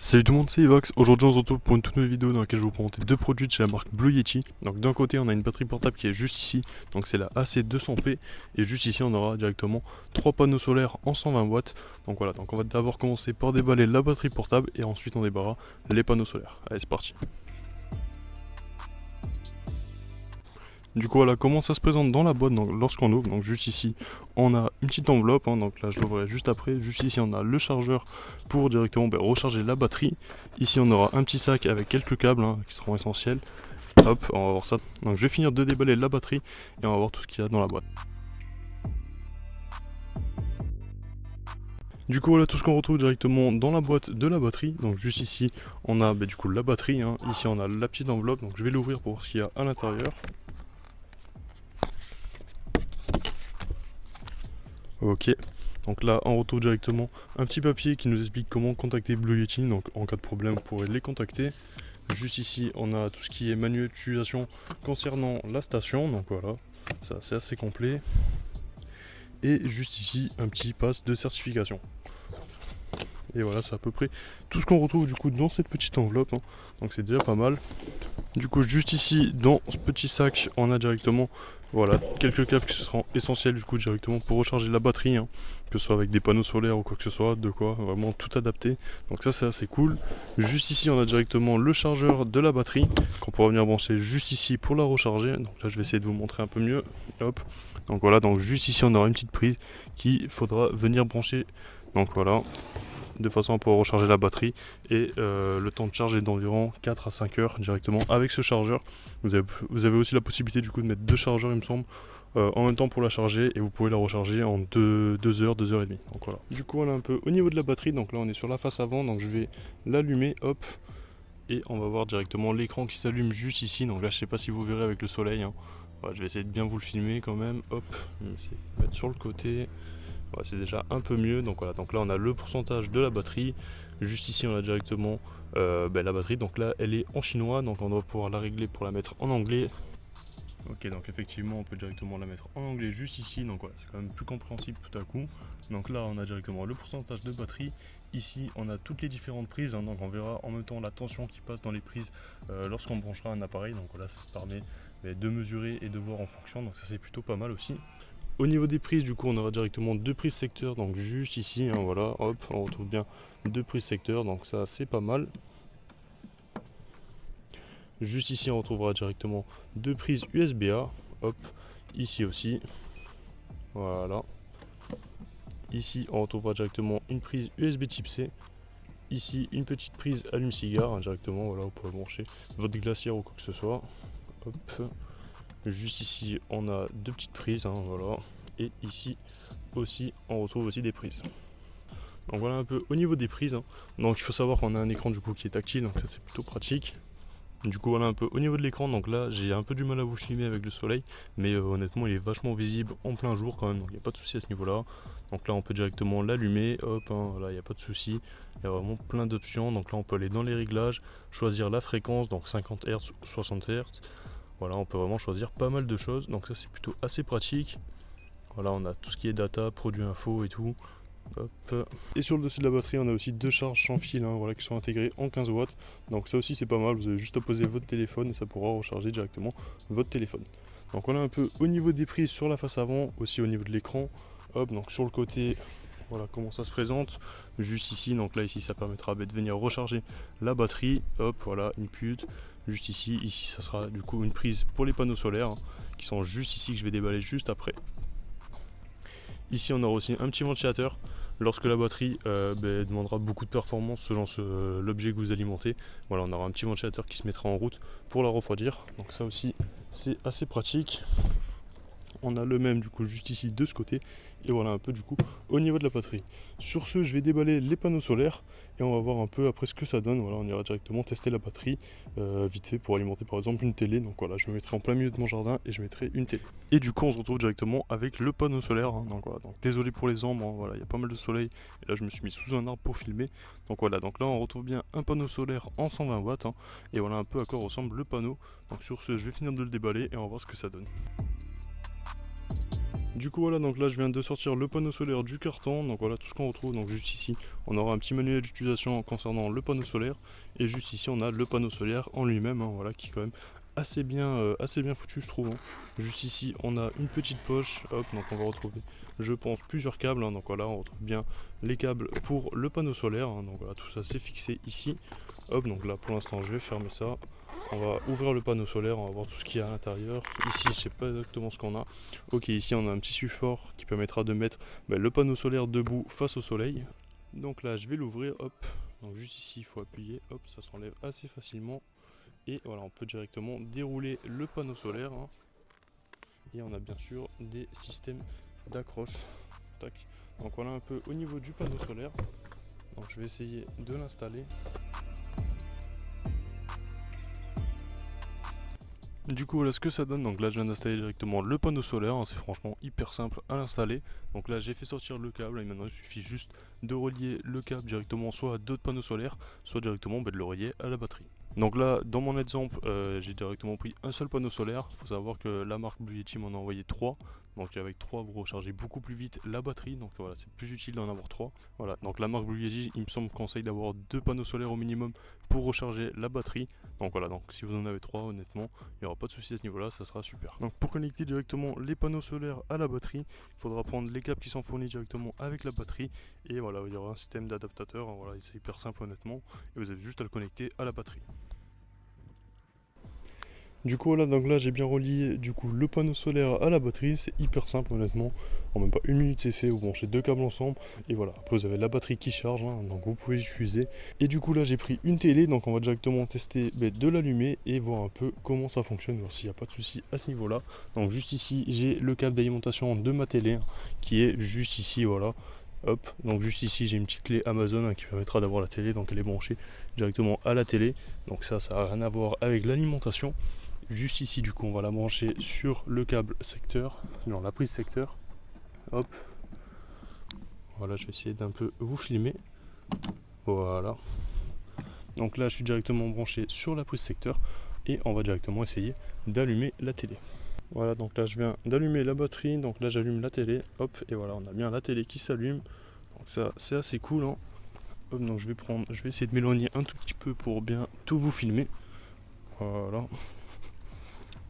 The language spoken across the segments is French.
Salut tout le monde, c'est Evox. Aujourd'hui on se retrouve pour une toute nouvelle vidéo dans laquelle je vais vous présenter deux produits de chez la marque Blue Yeti. Donc d'un côté on a une batterie portable qui est juste ici, donc c'est la AC200P, et juste ici on aura directement trois panneaux solaires en 120 watts. Donc voilà, donc on va d'abord commencer par déballer la batterie portable et ensuite on débarra les panneaux solaires. Allez, c'est parti. Du coup voilà comment ça se présente dans la boîte lorsqu'on ouvre. Donc juste ici on a une petite enveloppe, donc là je l'ouvrirai juste après. Juste ici on a le chargeur pour directement recharger la batterie. Ici on aura un petit sac avec quelques câbles qui seront essentiels. Hop, on va voir ça. Donc je vais finir de déballer la batterie et on va voir tout ce qu'il y a dans la boîte. Du coup voilà tout ce qu'on retrouve directement dans la boîte de la batterie. Donc juste ici on a du coup la batterie, ici on a la petite enveloppe, donc je vais l'ouvrir pour voir ce qu'il y a à l'intérieur. Ok, donc là on retrouve directement un petit papier qui nous explique comment contacter Blue Yeti. Donc en cas de problème vous pourrez les contacter. Juste ici on a tout ce qui est manuel d'utilisation concernant la station, donc voilà, ça c'est assez complet. Et juste ici un petit pass de certification. Et voilà, c'est à peu près tout ce qu'on retrouve du coup dans cette petite enveloppe, donc c'est déjà pas mal. Du coup juste ici dans ce petit sac on a directement quelques câbles qui seront essentiels du coup directement pour recharger la batterie, que ce soit avec des panneaux solaires ou quoi que ce soit, de quoi vraiment tout adapté. Donc ça c'est assez cool. Juste ici on a directement le chargeur de la batterie qu'on pourra venir brancher juste ici pour la recharger. Donc là je vais essayer de vous montrer un peu mieux. Hop. Donc voilà, donc juste ici on aura une petite prise qu'il faudra venir brancher. Donc voilà, de façon à pouvoir recharger la batterie, et le temps de charge est d'environ 4 à 5 heures directement avec ce chargeur. Vous avez aussi la possibilité du coup de mettre deux chargeurs il me semble en même temps pour la charger, et vous pouvez la recharger en 2 heures, 2 heures et demie. Donc voilà. Du coup voilà un peu au niveau de la batterie, donc là on est sur la face avant, donc je vais l'allumer, hop, et on va voir directement l'écran qui s'allume juste ici. Donc là je sais pas si vous verrez avec le soleil, voilà, je vais essayer de bien vous le filmer quand même, hop, je vais essayer de mettre sur le côté. Ouais, c'est déjà un peu mieux. Donc voilà, donc là on a le pourcentage de la batterie. Juste ici on a directement la batterie. Donc là elle est en chinois, donc on doit pouvoir la régler pour la mettre en anglais. Ok, donc effectivement on peut directement la mettre en anglais juste ici, donc voilà, c'est quand même plus compréhensible tout à coup. Donc là on a directement le pourcentage de batterie. Ici on a toutes les différentes prises, donc on verra en même temps la tension qui passe dans les prises lorsqu'on branchera un appareil. Donc voilà, ça permet de mesurer et de voir en fonction, donc ça c'est plutôt pas mal aussi. Au niveau des prises, du coup, on aura directement deux prises secteur, donc juste ici, voilà, hop, on retrouve bien deux prises secteur, donc ça c'est pas mal. Juste ici, on retrouvera directement deux prises USB-A, hop, ici aussi, voilà. Ici, on retrouvera directement une prise USB type C. Ici, une petite prise allume-cigare, directement, voilà, vous pourrez brancher votre glacière ou quoi que ce soit. Hop. Juste ici, on a deux petites prises, voilà. Et ici aussi, on retrouve aussi des prises. Donc voilà un peu au niveau des prises. Donc il faut savoir qu'on a un écran du coup qui est tactile, donc ça c'est plutôt pratique. Du coup voilà un peu au niveau de l'écran. Donc là j'ai un peu du mal à vous filmer avec le soleil, mais honnêtement il est vachement visible en plein jour quand même, donc il n'y a pas de souci à ce niveau là. Donc là on peut directement l'allumer, hop, voilà, il n'y a pas de souci. Il y a vraiment plein d'options. Donc là on peut aller dans les réglages, choisir la fréquence, donc 50 Hz ou 60 Hz. Voilà, on peut vraiment choisir pas mal de choses, donc ça c'est plutôt assez pratique. Voilà, on a tout ce qui est data, produits info et tout. Hop. Et sur le dessus de la batterie, on a aussi deux charges sans fil, voilà, qui sont intégrées en 15 watts. Donc ça aussi c'est pas mal, vous avez juste à poser votre téléphone et ça pourra recharger directement votre téléphone. Donc voilà un peu au niveau des prises sur la face avant, aussi au niveau de l'écran. Hop, donc sur le côté, voilà comment ça se présente. Juste ici, donc là ici ça permettra de venir recharger la batterie. Hop, voilà, une pute. Juste ici, ça sera du coup une prise pour les panneaux solaires, qui sont juste ici, que je vais déballer juste après. Ici on aura aussi un petit ventilateur lorsque la batterie demandera beaucoup de performance selon l'objet que vous alimentez. Voilà, on aura un petit ventilateur qui se mettra en route pour la refroidir. Donc ça aussi c'est assez pratique. On a le même du coup juste ici de ce côté, et voilà un peu du coup au niveau de la batterie. Sur ce, je vais déballer les panneaux solaires et on va voir un peu après ce que ça donne. Voilà, on ira directement tester la batterie vite fait pour alimenter par exemple une télé. Donc voilà, je me mettrai en plein milieu de mon jardin et je mettrai une télé. Et du coup on se retrouve directement avec le panneau solaire, donc voilà, donc désolé pour les ombres, voilà, il y a pas mal de soleil et là je me suis mis sous un arbre pour filmer. Donc voilà, donc là on retrouve bien un panneau solaire en 120 watts, et voilà un peu à quoi ressemble le panneau. Donc sur ce, je vais finir de le déballer et on va voir ce que ça donne. Du coup voilà, donc là je viens de sortir le panneau solaire du carton, donc voilà tout ce qu'on retrouve. Donc juste ici on aura un petit manuel d'utilisation concernant le panneau solaire, et juste ici on a le panneau solaire en lui-même, hein, voilà, qui est quand même assez bien foutu je trouve, hein. Juste ici on a une petite poche, hop, donc on va retrouver je pense plusieurs câbles, hein. Donc voilà, on retrouve bien les câbles pour le panneau solaire, hein. Donc voilà, tout ça c'est fixé ici, hop. Donc là pour l'instant je vais fermer ça. On va ouvrir le panneau solaire, on va voir tout ce qu'il y a à l'intérieur. Ici, je sais pas exactement ce qu'on a. Ok, ici on a un petit support qui permettra de mettre le panneau solaire debout face au soleil. Donc là, je vais l'ouvrir, hop. Donc juste ici, il faut appuyer, hop, ça s'enlève assez facilement. Et voilà, on peut directement dérouler le panneau solaire, hein. Et on a bien sûr des systèmes d'accroche. Tac. Donc voilà un peu au niveau du panneau solaire. Donc je vais essayer de l'installer. Du coup voilà ce que ça donne. Donc là je viens d'installer directement le panneau solaire, hein. C'est franchement hyper simple à l'installer. Donc là j'ai fait sortir le câble et maintenant il suffit juste de relier le câble directement soit à d'autres panneaux solaires, soit directement de le relier à la batterie. Donc là dans mon exemple j'ai directement pris un seul panneau solaire. Il faut savoir que la marque Blue Yeti m'en a envoyé 3. Donc avec 3 vous rechargez beaucoup plus vite la batterie. Donc voilà, c'est plus utile d'en avoir 3. Voilà, donc la marque Blue Yeti il me semble conseille d'avoir 2 panneaux solaires au minimum pour recharger la batterie. Donc voilà, donc si vous en avez 3 honnêtement il n'y aura pas de souci à ce niveau là, ça sera super. Donc pour connecter directement les panneaux solaires à la batterie, il faudra prendre les câbles qui sont fournis directement avec la batterie. Et voilà, il y aura un système d'adaptateur, voilà, c'est hyper simple honnêtement. Et vous avez juste à le connecter à la batterie. Du coup voilà, donc là j'ai bien relié du coup le panneau solaire à la batterie, c'est hyper simple honnêtement, en même pas une minute c'est fait, vous branchez 2 câbles ensemble et voilà, après vous avez la batterie qui charge, hein, donc vous pouvez l'utiliser. Et du coup là j'ai pris une télé, donc on va directement tester de l'allumer et voir un peu comment ça fonctionne, voir s'il n'y a pas de souci à ce niveau là. Donc juste ici j'ai le câble d'alimentation de ma télé, hein, qui est juste ici, voilà. Hop, donc juste ici j'ai une petite clé Amazon, hein, qui permettra d'avoir la télé, donc elle est branchée directement à la télé, donc ça n'a rien à voir avec l'alimentation. Juste ici du coup on va la brancher sur le câble secteur, non la prise secteur, hop, voilà je vais essayer d'un peu vous filmer, voilà, donc là je suis directement branché sur la prise secteur et on va directement essayer d'allumer la télé. Voilà, donc là je viens d'allumer la batterie, donc là j'allume la télé, hop, et voilà on a bien la télé qui s'allume, donc ça c'est assez cool, hein. Hop, donc je vais essayer de m'éloigner un tout petit peu pour bien tout vous filmer, voilà.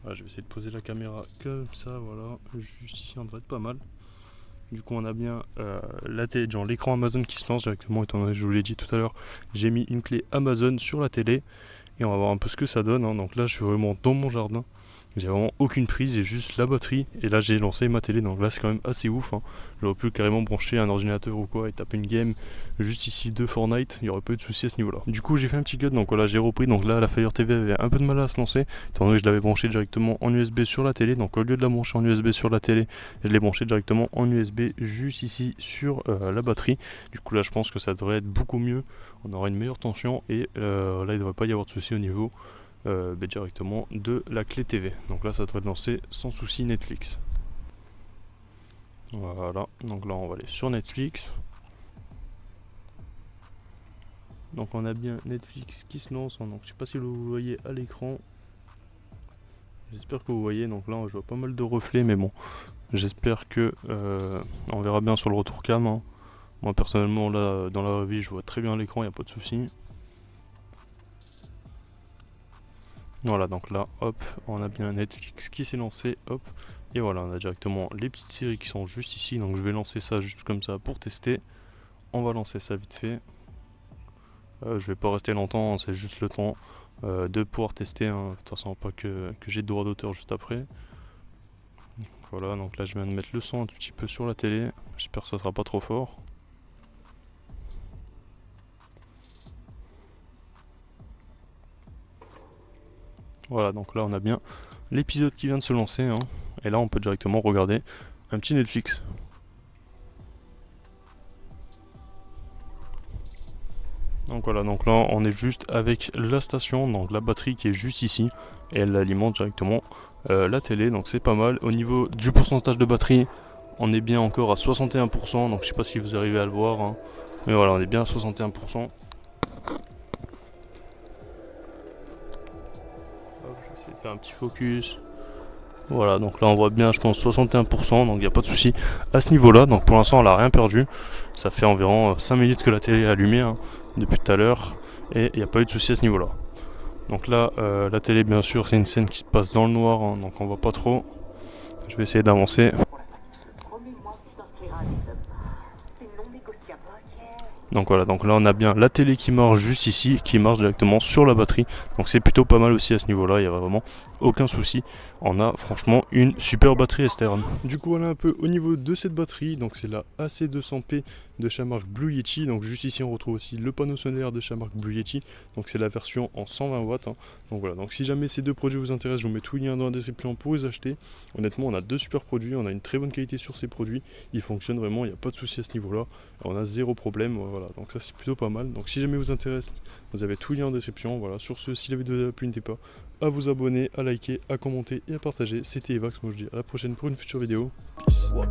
Voilà, je vais essayer de poser la caméra comme ça, voilà, juste ici on devrait être pas mal. Du coup on a bien la télé, genre l'écran Amazon qui se lance directement, étant donné que je vous l'ai dit tout à l'heure, j'ai mis une clé Amazon sur la télé et on va voir un peu ce que ça donne, hein. Donc là je suis vraiment dans mon jardin, j'ai vraiment aucune prise, j'ai juste la batterie et là j'ai lancé ma télé, donc là c'est quand même assez ouf, hein. J'aurais pu carrément brancher un ordinateur ou quoi et taper une game juste ici de Fortnite, il n'y aurait pas eu de souci à ce niveau là. Du coup j'ai fait un petit cut, donc voilà j'ai repris, donc là la Fire TV avait un peu de mal à se lancer étant donné que je l'avais branché directement en USB sur la télé, donc au lieu de la brancher en USB sur la télé, je l'ai branché directement en USB juste ici sur la batterie. Du coup là je pense que ça devrait être beaucoup mieux, on aura une meilleure tension et là il ne devrait pas y avoir de souci au niveau directement de la clé TV. Donc là ça devrait lancer sans souci Netflix. Voilà, donc là on va aller sur Netflix. Donc on a bien Netflix qui se lance, donc je sais pas si vous voyez à l'écran. J'espère que vous voyez, donc là je vois pas mal de reflets, mais bon, j'espère que on verra bien sur le retour cam, hein. Moi personnellement là dans la vraie vie je vois très bien l'écran, il n'y a pas de souci. Voilà, donc là hop, on a bien Netflix qui s'est lancé, hop, et voilà, on a directement les petites séries qui sont juste ici, donc je vais lancer ça juste comme ça pour tester. On va lancer ça vite fait. Je vais pas rester longtemps, hein, c'est juste le temps de pouvoir tester, hein. De toute façon pas que j'ai de droit d'auteur juste après. Voilà, donc là je viens de mettre le son un tout petit peu sur la télé, j'espère que ça sera pas trop fort. Voilà, donc là on a bien l'épisode qui vient de se lancer, hein, et là on peut directement regarder un petit Netflix. Donc voilà, donc là on est juste avec la station, donc la batterie qui est juste ici, et elle alimente directement la télé, donc c'est pas mal. Au niveau du pourcentage de batterie, on est bien encore à 61%, donc je sais pas si vous arrivez à le voir, hein, mais voilà, on est bien à 61%. Hop, je vais essayer de faire un petit focus. Voilà, donc là on voit bien, je pense 61%, donc il n'y a pas de souci à ce niveau-là. Donc pour l'instant elle n'a rien perdu. Ça fait environ 5 minutes que la télé est allumée hein, depuis tout à l'heure et il n'y a pas eu de souci à ce niveau-là. Donc là la télé bien sûr c'est une scène qui se passe dans le noir, hein, donc on voit pas trop. Je vais essayer d'avancer. Donc voilà, donc là on a bien la télé qui marche juste ici, qui marche directement sur la batterie. Donc c'est plutôt pas mal aussi à ce niveau-là, il n'y a vraiment aucun souci. On a franchement une super batterie externe. Du coup voilà un peu au niveau de cette batterie, donc c'est la AC200P de chez la marque Blue Yeti. Donc juste ici on retrouve aussi le panneau solaire de chez la marque Blue Yeti. Donc c'est la version en 120 watts. Hein. Donc voilà, donc si jamais ces deux produits vous intéressent, je vous mets tout le lien dans la description pour les acheter. Honnêtement on a deux super produits, on a une très bonne qualité sur ces produits. Ils fonctionnent vraiment, il n'y a pas de souci à ce niveau-là. On a zéro problème, voilà, donc ça c'est plutôt pas mal. Donc si jamais vous intéresse, vous avez tout le lien en description. Voilà, sur ce, si la vidéo vous a plu, n'hésitez pas à vous abonner, à liker, à commenter et à partager. C'était Evax, moi je dis à la prochaine pour une future vidéo. Peace. What